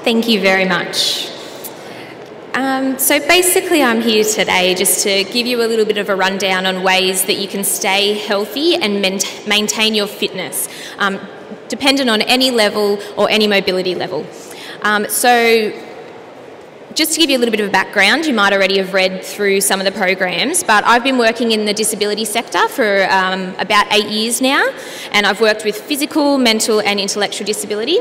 Thank you very much. So basically I'm here today just to give you a little bit of a rundown on ways that you can stay healthy and maintain your fitness, dependent on any level or any mobility level. So just to give you a little bit of a background, you might already have read through some of the programs, but I've been working in the disability sector for about 8 years now, and I've worked with physical, mental and intellectual disability.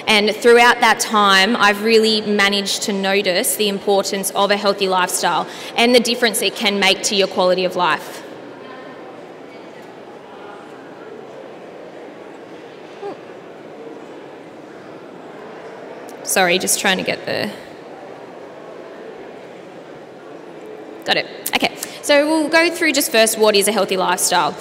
And throughout that time, I've really managed to notice the importance of a healthy lifestyle and the difference it can make to your quality of life. Sorry, just trying to get the... Got it. Okay, so we'll go through just first what is a healthy lifestyle.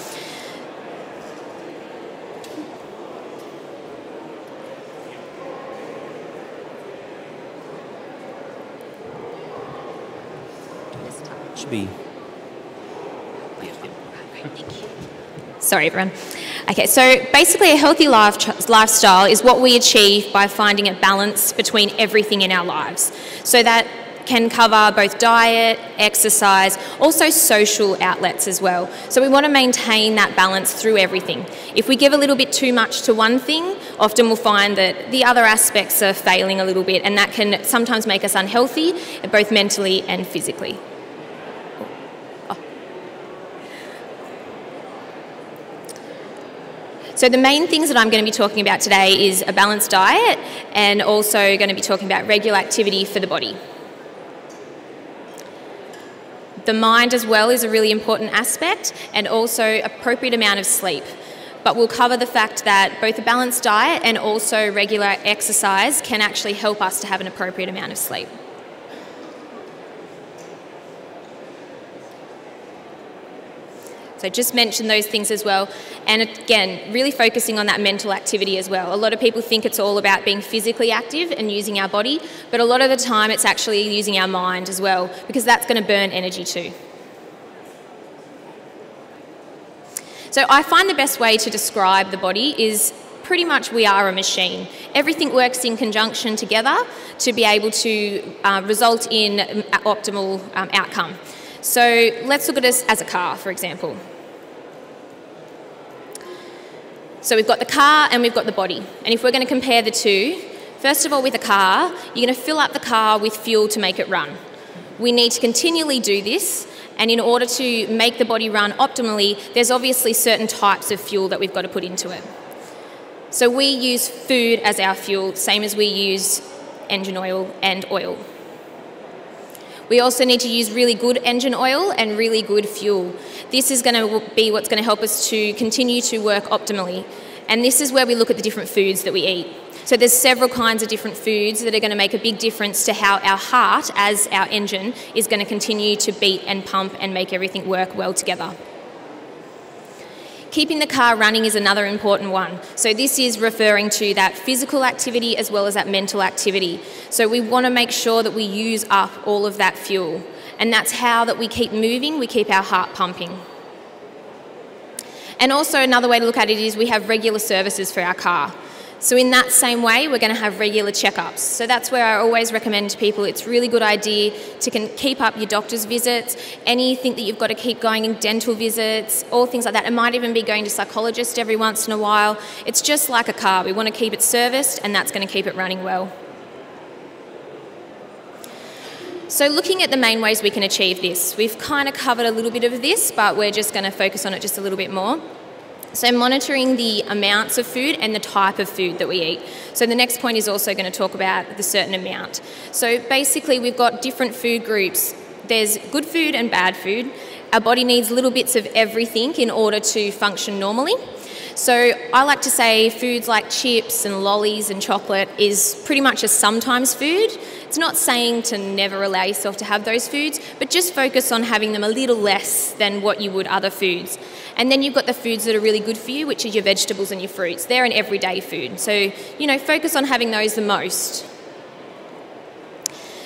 Sorry, everyone. Okay, so basically a healthy lifestyle is what we achieve by finding a balance between everything in our lives. So that can cover both diet, exercise, also social outlets as well. So we want to maintain that balance through everything. If we give a little bit too much to one thing, often we'll find that the other aspects are failing a little bit, and that can sometimes make us unhealthy, both mentally and physically. So the main things that I'm going to be talking about today is a balanced diet and also going to be talking about regular activity for the body. The mind as well is a really important aspect, and also appropriate amount of sleep. But we'll cover the fact that both a balanced diet and also regular exercise can actually help us to have an appropriate amount of sleep. So just mention those things as well. And again, really focusing on that mental activity as well. A lot of people think it's all about being physically active and using our body, but a lot of the time it's actually using our mind as well, because that's going to burn energy too. So I find the best way to describe the body is pretty much we are a machine. Everything works in conjunction together to be able to result in an optimal outcome. So let's look at us as a car, for example. So we've got the car and we've got the body. And if we're going to compare the two, first of all with a car, you're going to fill up the car with fuel to make it run. We need to continually do this, and in order to make the body run optimally, there's obviously certain types of fuel that we've got to put into it. So we use food as our fuel, same as we use engine oil and oil. We also need to use really good engine oil and really good fuel. This is going to be what's going to help us to continue to work optimally. And this is where we look at the different foods that we eat. So there's several kinds of different foods that are going to make a big difference to how our heart, as our engine, is going to continue to beat and pump and make everything work well together. Keeping the car running is another important one. So this is referring to that physical activity as well as that mental activity. So we want to make sure that we use up all of that fuel. And that's how that we keep moving, we keep our heart pumping. And also another way to look at it is we have regular services for our car. So in that same way, we're going to have regular checkups. So that's where I always recommend to people, it's a really good idea to keep up your doctor's visits, anything that you've got to keep going in dental visits, all things like that. It might even be going to psychologist every once in a while. It's just like a car. We want to keep it serviced, and that's going to keep it running well. So looking at the main ways we can achieve this, we've kind of covered a little bit of this, but we're just going to focus on it just a little bit more. So monitoring the amounts of food and the type of food that we eat. So the next point is also going to talk about the certain amount. So basically we've got different food groups. There's good food and bad food. Our body needs little bits of everything in order to function normally. So I like to say foods like chips and lollies and chocolate is pretty much a sometimes food. It's not saying to never allow yourself to have those foods, but just focus on having them a little less than what you would other foods. And then you've got the foods that are really good for you, which are your vegetables and your fruits. They're an everyday food. So, focus on having those the most.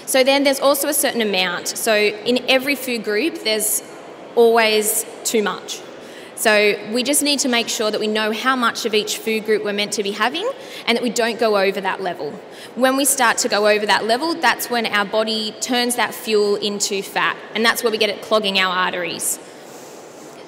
So then there's also a certain amount. So in every food group, there's always too much. So we just need to make sure that we know how much of each food group we're meant to be having and that we don't go over that level. When we start to go over that level, that's when our body turns that fuel into fat, and that's where we get it clogging our arteries.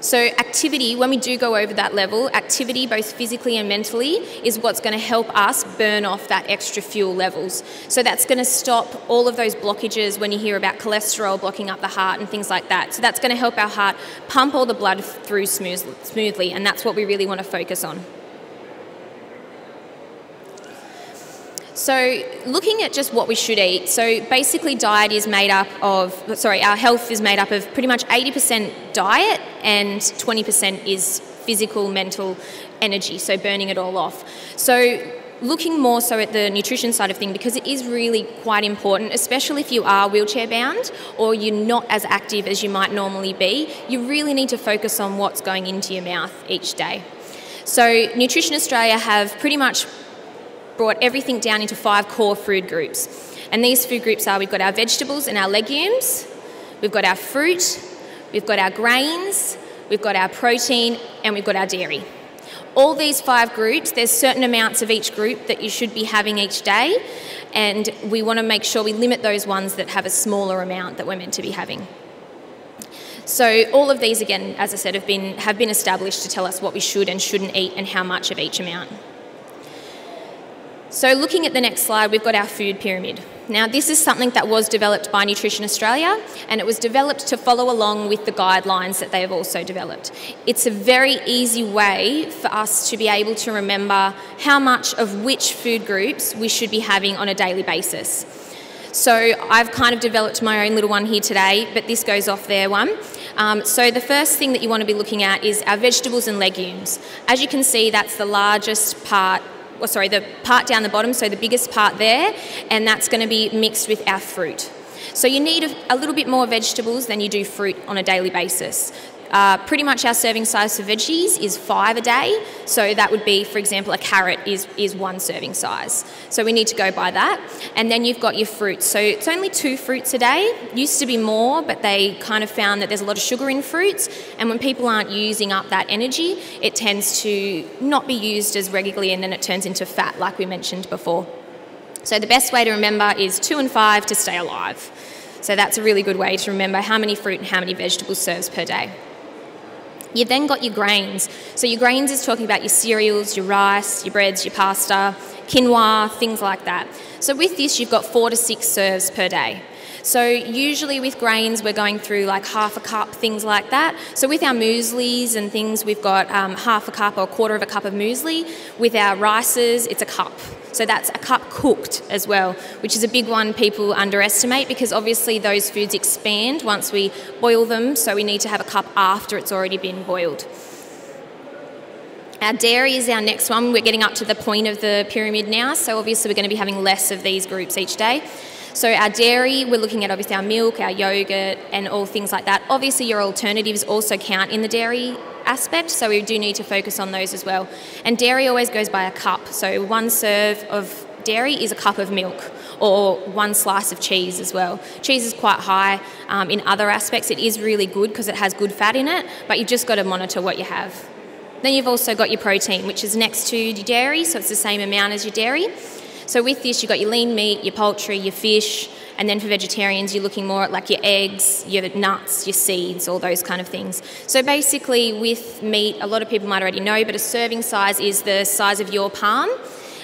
So activity, when we do go over that level, activity both physically and mentally is what's going to help us burn off that extra fuel levels. So that's going to stop all of those blockages when you hear about cholesterol blocking up the heart and things like that. So that's going to help our heart pump all the blood through smoothly, and that's what we really want to focus on. So looking at just what we should eat, so basically diet is made up of, our health is made up of pretty much 80% diet and 20% is physical, mental energy, so burning it all off. So looking more so at the nutrition side of things, because it is really quite important, especially if you are wheelchair bound or you're not as active as you might normally be, you really need to focus on what's going into your mouth each day. So Nutrition Australia have pretty much brought everything down into 5 core food groups. And these food groups are, we've got our vegetables and our legumes, we've got our fruit, we've got our grains, we've got our protein, and we've got our dairy. All these 5 groups, there's certain amounts of each group that you should be having each day, and we want to make sure we limit those ones that have a smaller amount that we're meant to be having. So all of these, again, as I said, have been established to tell us what we should and shouldn't eat and how much of each amount. So looking at the next slide, we've got our food pyramid. Now, this is something that was developed by Nutrition Australia, and it was developed to follow along with the guidelines that they have also developed. It's a very easy way for us to be able to remember how much of which food groups we should be having on a daily basis. So I've kind of developed my own little one here today, but this goes off their one. So the first thing that you want to be looking at is our vegetables and legumes. As you can see, that's the largest part, the part down the bottom, so the biggest part there, and that's going to be mixed with our fruit. So you need a little bit more vegetables than you do fruit on a daily basis. Pretty much our serving size for veggies is 5 a day, so that would be, for example, a carrot is 1 serving size. So we need to go by that. And then you've got your fruits. So it's only 2 fruits a day. Used to be more, but they kind of found that there's a lot of sugar in fruits, and when people aren't using up that energy, it tends to not be used as regularly, and then it turns into fat, like we mentioned before. So the best way to remember is 2 and 5 to stay alive. So that's a really good way to remember how many fruit and how many vegetables serves per day. You've then got your grains. So your grains is talking about your cereals, your rice, your breads, your pasta, quinoa, things like that. So with this, you've got 4 to 6 serves per day. So usually with grains, we're going through like half a cup, things like that. So with our mueslis and things, we've got half a cup or a quarter of a cup of muesli. With our rices, it's a cup. So that's a cup cooked as well, which is a big one people underestimate, because obviously those foods expand once we boil them, so we need to have a cup after it's already been boiled. Our dairy is our next one. We're getting up to the point of the pyramid now, so obviously we're going to be having less of these groups each day. So our dairy, we're looking at obviously our milk, our yogurt, and all things like that. Obviously your alternatives also count in the dairy aspect, so we do need to focus on those as well. And dairy always goes by a cup, so 1 serve of dairy is a cup of milk, or 1 slice of cheese as well. Cheese is quite high in other aspects. It is really good because it has good fat in it, but you've just got to monitor what you have. Then you've also got your protein, which is next to your dairy, so it's the same amount as your dairy. So with this, you've got your lean meat, your poultry, your fish, and then for vegetarians, you're looking more at like your eggs, your nuts, your seeds, all those kind of things. So basically with meat, a lot of people might already know, but a serving size is the size of your palm.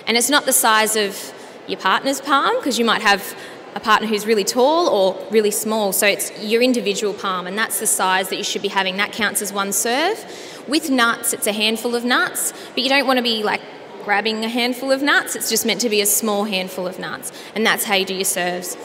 And it's not the size of your partner's palm, because you might have a partner who's really tall or really small. So it's your individual palm, and that's the size that you should be having. That counts as 1 serve. With nuts, it's a handful of nuts, but you don't want to be like grabbing a handful of nuts. It's just meant to be a small handful of nuts, and that's how you do your serves.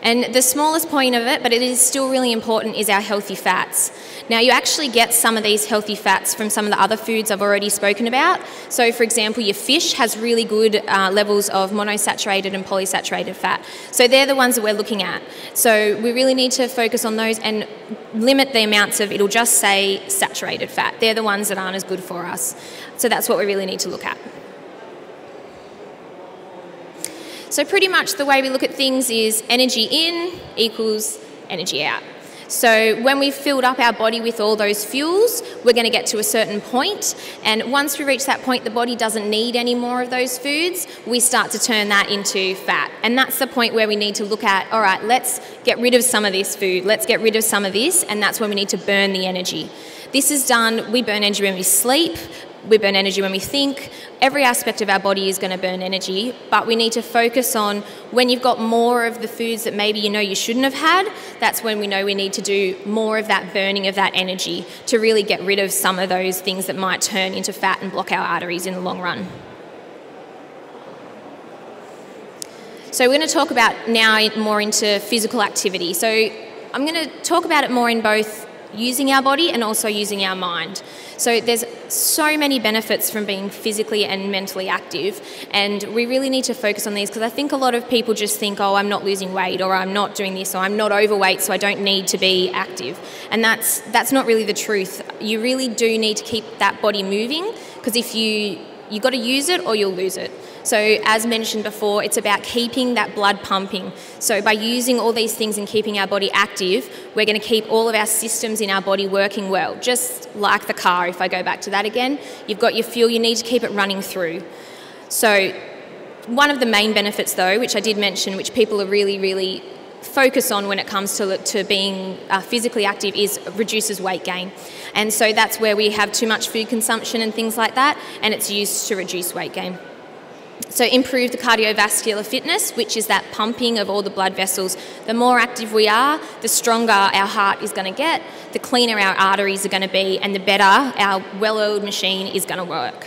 And the smallest point of it, but it is still really important, is our healthy fats. Now, you actually get some of these healthy fats from some of the other foods I've already spoken about. So, for example, your fish has really good levels of monosaturated and polysaturated fat. So they're the ones that we're looking at. So we really need to focus on those and limit the amounts of, it'll just say saturated fat. They're the ones that aren't as good for us. So that's what we really need to look at. So pretty much the way we look at things is energy in equals energy out. So when we've filled up our body with all those fuels, we're going to get to a certain point, and once we reach that point, the body doesn't need any more of those foods, we start to turn that into fat. And that's the point where we need to look at, all right, let's get rid of some of this food, let's get rid of some of this, and that's when we need to burn the energy. This is done, we burn energy when we sleep, we burn energy when we think. Every aspect of our body is going to burn energy, but we need to focus on when you've got more of the foods that maybe you know you shouldn't have had, that's when we know we need to do more of that burning of that energy to really get rid of some of those things that might turn into fat and block our arteries in the long run. So we're going to talk about now more into physical activity. So I'm going to talk about it more in both using our body and also using our mind. So there's so many benefits from being physically and mentally active, and we really need to focus on these, because I think a lot of people just think, oh, I'm not losing weight, or I'm not doing this, or I'm not overweight, so I don't need to be active. And that's not really the truth. You really do need to keep that body moving, because if you've got to use it or you'll lose it. So as mentioned before, it's about keeping that blood pumping. So by using all these things and keeping our body active, we're going to keep all of our systems in our body working well. Just like the car, if I go back to that again, you've got your fuel, you need to keep it running through. So one of the main benefits though, which I did mention, which people are really focus on when it comes to being physically active, is reduces weight gain. And so that's where we have too much food consumption and things like that, and it's used to reduce weight gain. So improve the cardiovascular fitness, which is that pumping of all the blood vessels. The more active we are, the stronger our heart is going to get, the cleaner our arteries are going to be, and the better our well-oiled machine is going to work.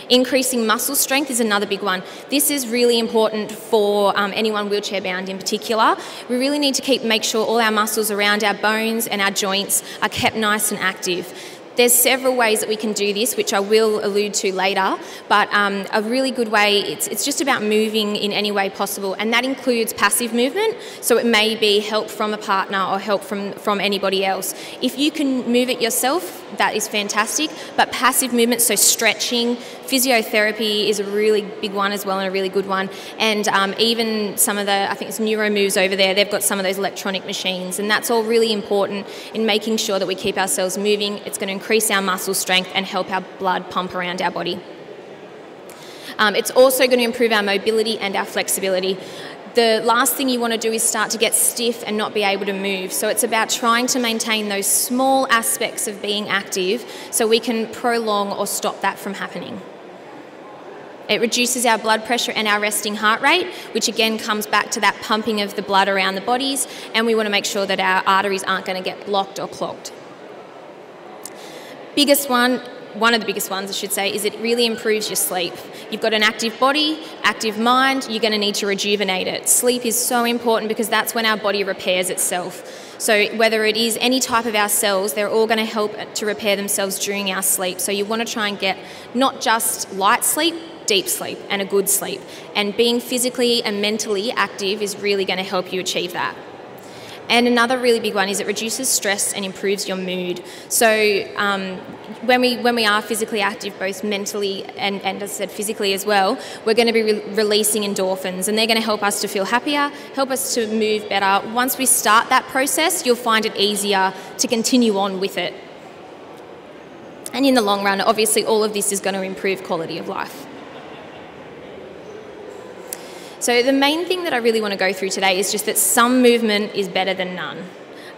Increasing muscle strength is another big one. This is really important for anyone wheelchair-bound in particular. We really need to make sure all our muscles around our bones and our joints are kept nice and active. There's several ways that we can do this, which I will allude to later, but a really good way, it's just about moving in any way possible, and that includes passive movement, so it may be help from a partner or help from anybody else. If you can move it yourself, that is fantastic, but passive movement, so stretching, physiotherapy is a really big one as well, and a really good one, and even some of the, I think it's NeuroMoves over there, they've got some of those electronic machines, and that's all really important in making sure that we keep ourselves moving. It's going to increase our muscle strength and help our blood pump around our body. It's also going to improve our mobility and our flexibility. The last thing you want to do is start to get stiff and not be able to move. So it's about trying to maintain those small aspects of being active so we can prolong or stop that from happening. It reduces our blood pressure and our resting heart rate, which again comes back to that pumping of the blood around the bodies, and we want to make sure that our arteries aren't going to get blocked or clogged. One of the biggest ones I should say, is it really improves your sleep. You've got an active body, active mind, you're going to need to rejuvenate it. Sleep is so important because that's when our body repairs itself. So whether it is any type of our cells, they're all going to help to repair themselves during our sleep. So you want to try and get not just light sleep, deep sleep and a good sleep. And being physically and mentally active is really going to help you achieve that. And another really big one is it reduces stress and improves your mood. So when we are physically active, both mentally and as I said, physically as well, we're going to be releasing endorphins, and they're going to help us to feel happier, help us to move better. Once we start that process, you'll find it easier to continue on with it. And in the long run, obviously, all of this is going to improve quality of life. So the main thing that I really want to go through today is just that some movement is better than none.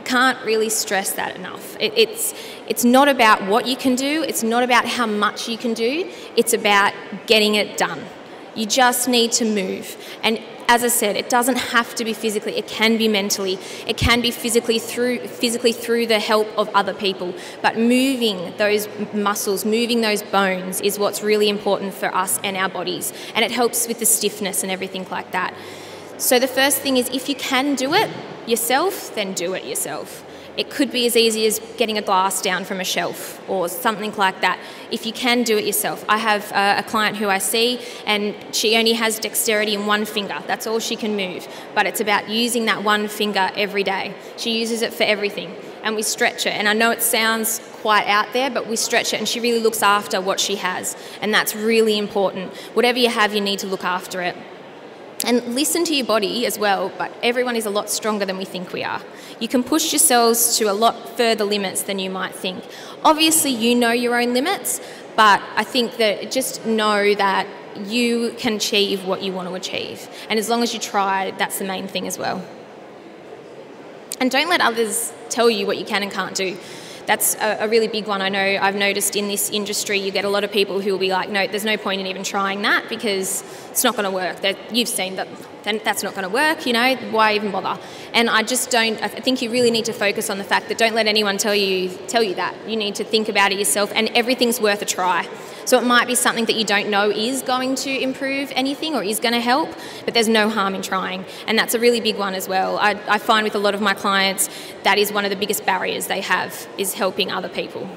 Can't really stress that enough. It's not about what you can do, it's not about how much you can do, it's about getting it done. You just need to move. And as I said, it doesn't have to be physically, it can be mentally, it can be physically through the help of other people. But moving those muscles, moving those bones is what's really important for us and our bodies. And it helps with the stiffness and everything like that. So the first thing is, if you can do it yourself, then do it yourself. It could be as easy as getting a glass down from a shelf or something like that. If you can do it yourself. I have a client who I see, and she only has dexterity in one finger. That's all she can move. But it's about using that one finger every day. She uses it for everything. And we stretch it. And I know it sounds quite out there, but we stretch it, and she really looks after what she has. And that's really important. Whatever you have, you need to look after it. And listen to your body as well, but everyone is a lot stronger than we think we are. You can push yourselves to a lot further limits than you might think. Obviously, you know your own limits, but I think that just know that you can achieve what you want to achieve. And as long as you try, that's the main thing as well. And don't let others tell you what you can and can't do. That's a really big one. I know I've noticed in this industry you get a lot of people who will be like, no, there's no point in even trying that because it's not going to work. You've seen that, then that's not going to work, you know, why even bother? And I just don't, I think you really need to focus on the fact that don't let anyone tell you that. You need to think about it yourself, and everything's worth a try. So it might be something that you don't know is going to improve anything or is going to help, but there's no harm in trying. And that's a really big one as well. I find with a lot of my clients, that is one of the biggest barriers they have, is helping other people,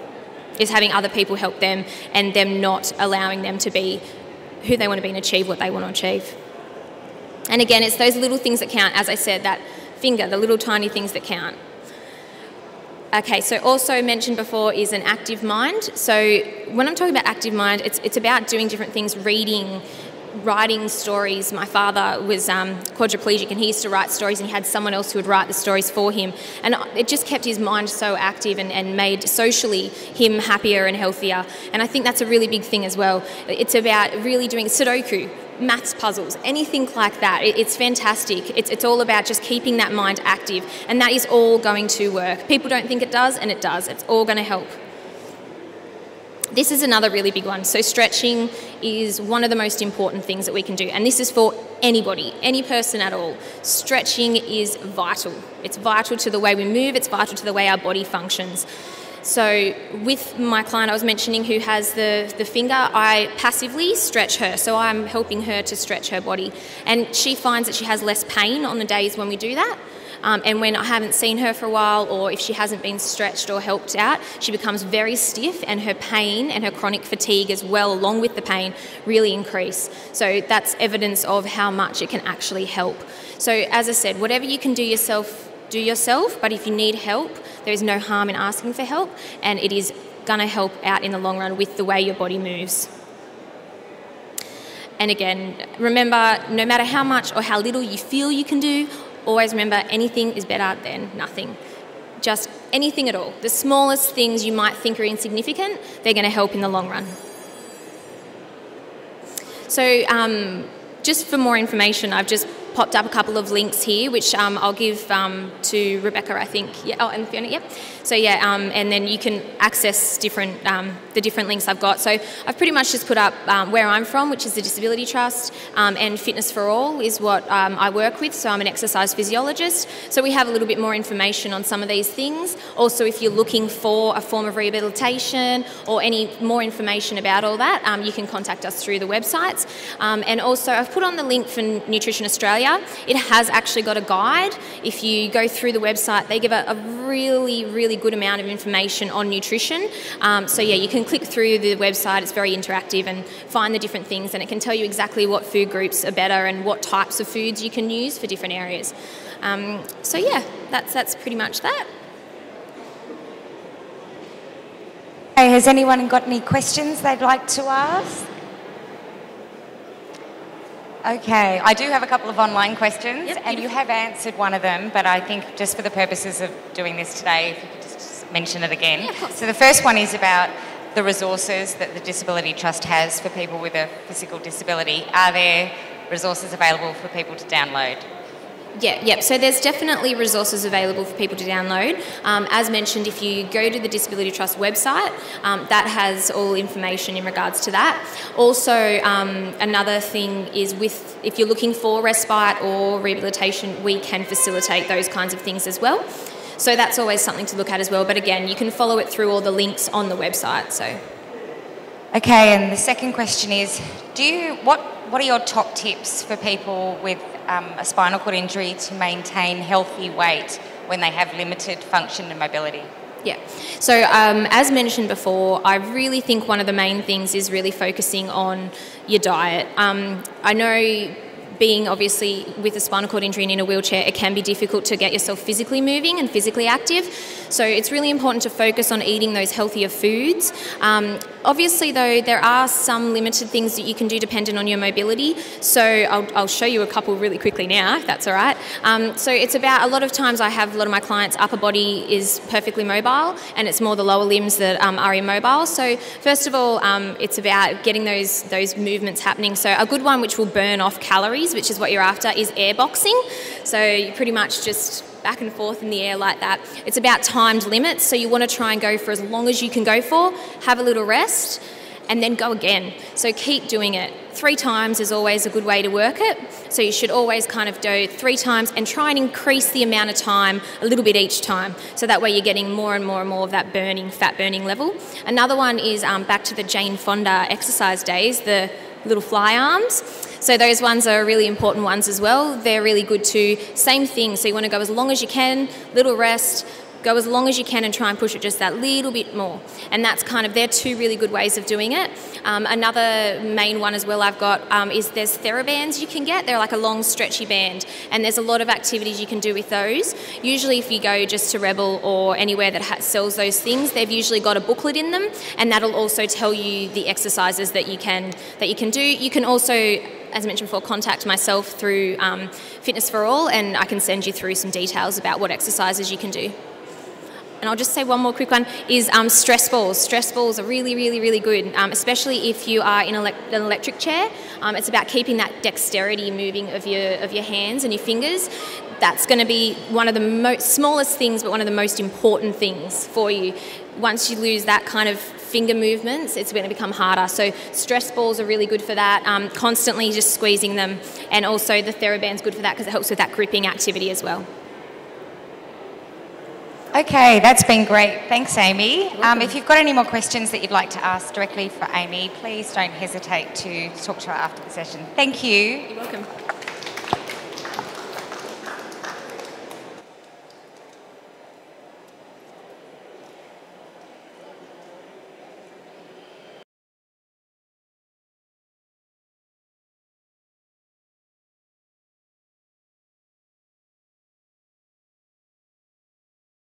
is having other people help them and them not allowing them to be who they want to be and achieve what they want to achieve. And again, it's those little things that count. As I said, that finger, the little tiny things that count. Okay, so also mentioned before is an active mind. So when I'm talking about active mind, it's about doing different things, reading, writing stories. My father was quadriplegic, and he used to write stories, and he had someone else who would write the stories for him. And it just kept his mind so active and made socially him happier and healthier. And I think that's a really big thing as well. It's about really doing Sudoku, maths puzzles, anything like that. It's fantastic. It's all about just keeping that mind active, and that is all going to work. People don't think it does, and it does. It's all going to help. This is another really big one. So stretching is one of the most important things that we can do, and this is for anybody, any person at all. Stretching is vital. It's vital to the way we move. It's vital to the way our body functions. So with my client I was mentioning who has the finger, I passively stretch her. So I'm helping her to stretch her body. And she finds that she has less pain on the days when we do that. And when I haven't seen her for a while, or if she hasn't been stretched or helped out, she becomes very stiff, and her pain and her chronic fatigue as well, along with the pain, really increase. So that's evidence of how much it can actually help. So as I said, whatever you can do yourself, but if you need help, there is no harm in asking for help, and it is going to help out in the long run with the way your body moves. And again, remember, no matter how much or how little you feel you can do, always remember anything is better than nothing. Just anything at all. The smallest things you might think are insignificant, they're going to help in the long run. So just for more information, I've just popped up a couple of links here, which I'll give to Rebecca, I think. Yeah. Oh, and Fiona, yeah. So yeah, and then you can access the different links I've got. So I've pretty much just put up where I'm from, which is the Disability Trust, and Fitness for All is what I work with. So I'm an exercise physiologist. So we have a little bit more information on some of these things. Also, if you're looking for a form of rehabilitation or any more information about all that, you can contact us through the websites. And also, I've put on the link for Nutrition Australia. It has actually got a guide. If you go through the website, they give a really, really good amount of information on nutrition. So yeah, you can click through the website. It's very interactive, and find the different things, and it can tell you exactly what food groups are better and what types of foods you can use for different areas. So yeah, that's pretty much that. Hey, has anyone got any questions they'd like to ask? Okay, I do have a couple of online questions, yep, and you have answered one of them, but I think just for the purposes of doing this today, if you could just mention it again. Yeah, of course. So the first one is about the resources that the Disability Trust has for people with a physical disability. Are there resources available for people to download? Yeah. So there's definitely resources available for people to download. As mentioned, if you go to the Disability Trust website, that has all information in regards to that. Also, another thing is if you're looking for respite or rehabilitation, we can facilitate those kinds of things as well. So that's always something to look at as well. But again, you can follow it through all the links on the website. So. Okay, and the second question is, what are your top tips for people with a spinal cord injury to maintain healthy weight when they have limited function and mobility? Yeah. So as mentioned before, I really think one of the main things is really focusing on your diet. I know being obviously with a spinal cord injury and in a wheelchair, it can be difficult to get yourself physically moving and physically active. So it's really important to focus on eating those healthier foods. Obviously, though, there are some limited things that you can do dependent on your mobility. So I'll show you a couple really quickly now, if that's all right. So it's about, a lot of times I have a lot of my clients' upper body is perfectly mobile, and it's more the lower limbs that are immobile. So first of all, it's about getting those movements happening. So a good one which will burn off calories, which is what you're after, is air boxing. So you pretty much just back and forth in the air like that. It's about timed limits, so you want to try and go for as long as you can go for, have a little rest, and then go again. So keep doing it. 3 times is always a good way to work it. So you should always kind of do 3 times and try and increase the amount of time a little bit each time. So that way you're getting more and more and more of that burning, fat burning level. Another one is back to the Jane Fonda exercise days, the little fly arms. So those ones are really important ones as well. They're really good too. Same thing, so you want to go as long as you can, little rest, go as long as you can and try and push it just that little bit more. And that's kind of, they're 2 really good ways of doing it. Another main one as well I've got is there's TheraBands you can get. They're like a long stretchy band, and there's a lot of activities you can do with those. Usually if you go just to Rebel or anywhere that sells those things, they've usually got a booklet in them, and that'll also tell you the exercises that you can do. You can also, as I mentioned before, contact myself through Fitness for All, and I can send you through some details about what exercises you can do. And I'll just say one more quick one, is stress balls. Stress balls are really, really, really good, especially if you are in an electric chair. It's about keeping that dexterity moving of your hands and your fingers. That's going to be one of the smallest things, but one of the most important things for you. Once you lose that kind of finger movements, it's going to become harder. So stress balls are really good for that, constantly just squeezing them. And also the TheraBand's good for that because it helps with that gripping activity as well. Okay, that's been great. Thanks, Amy. If you've got any more questions that you'd like to ask directly for Amy, please don't hesitate to talk to her after the session. Thank you. You're welcome.